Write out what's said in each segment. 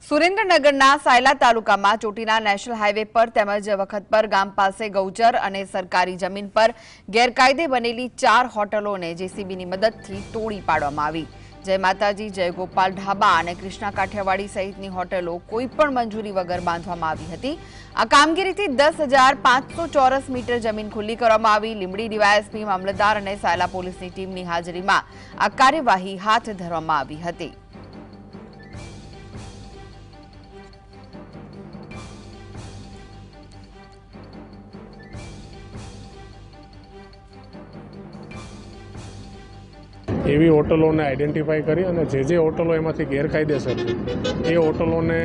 સુરેન્દ્રનગરના સાયલા તાલુકામાં Chotila national highway પર તેમજ વખતપર ગામ પાસે ગૌચર અને સરકારી જમીન પર ગેરકાયદે બનેલી 4 હોટલોને જેસીબીની મદદથી તોડી પાડવામાં આવી। જય માતાજી, જય ગોપાલ ઢાબા અને કૃષ્ણા કાઠિયાવાડી સહિતની હોટલો કોઈપણ મંજૂરી વગર બાંધવામાં આવી હતી। આ કામગીરીથી 10,500 ચોરસ મીટર જમીન ખુલ્લી કરવામાં આવી। લીંબડી ડીવાયએસપી, મામલતદાર અને સાયલા પોલીસની ટીમની હાજરીમાં આ કાર્યવાહી હાથ ધરવામાં આવી હતી। એવી હોટલોને આઈડેન્ટિફાઈ કરી અને જે હોટલો એમાંથી ગેરકાયદેસર છે એ હોટલોને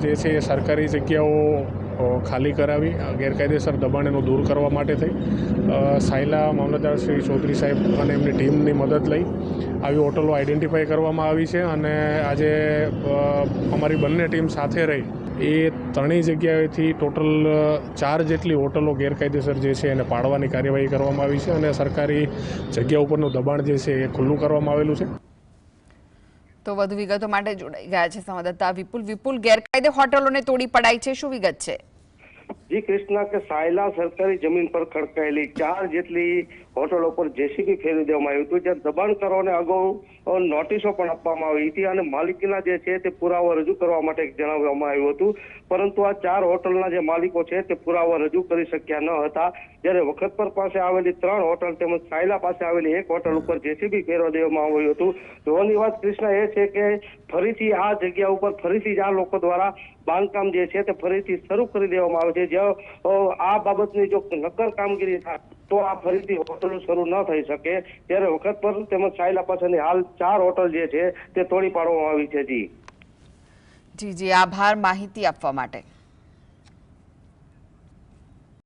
જે છે એ સરકારી જગ્યાઓ ખાલી કરાવી ગેરકાયદેસર દબાણને દૂર કરવા માટે થઈ સાયલા મામલતદાર શ્રી ચૌધરી સાહેબ અને એમની ટીમની મદદ લઈ આવી હોટલો આઈડેન્ટિફાઈ કરવામાં આવી છે। અને આજે અમારી બંને ટીમ સાથે રહી એ ત્રણેય જગ્યાએથી ટોટલ 4 જેટલી હોટલો ગેરકાયદેસર જે છે એને પાડવાની કાર્યવાહી કરવામાં આવી છે અને સરકારી જગ્યા ઉપરનું દબાણ જે છે એ ખુલ્લું કરવામાં આવેલું છે। તો વધુ વિગતો માટે જોડાઈ ગયા છે સંવાદદાતા વિપુલ। ગેરકાયદે હોટલોને તોડી પડાઈ છે, શું વિગત છે? જી કૃષ્ણા, કે સાયલા સરકારી જમીન પર ખડકાયેલી 4 જેટલી હોટલો પર જેસીબી ફેરવી દેવામાં આવ્યું હતું, જ્યાં દબાણકારોને અગાઉ નોટિસો પણ આપવામાં આવી હતી અને માલિકીના જે છે તે પુરાવા રજૂ કરવા માટે જણાવવામાં આવ્યું હતું, પરંતુ આ 4 હોટલના જે માલિકો છે તે પુરાવા રજૂ કરી શક્યા ન હતા। જ્યારે વખતપર પાસે આવેલી 3 હોટલ તેમજ સાયલા પાસે આવેલી 1 હોટલ ઉપર જેસીબી ફેરવી દેવામાં આવ્યું હતું। જોવાની વાત કૃષ્ણા એ છે કે ફરીથી આ જગ્યા ઉપર ફરીથી જ આ લોકો દ્વારા બાંધકામ જે છે તે ફરીથી શરૂ કરી દેવામાં આવે છે। જ્યાં આ બાબતની જો નક્કર કામગીરી થાય તો આ ફરીથી હોટલો શરૂ ન થઈ શકે। ત્યારે વખતપર તેમજ સાયલા પાસેની હાલ 4 હોટલ જે છે તે તોડી પાડવામાં આવી છે। જી, આભાર માહિતી આપવા માટે।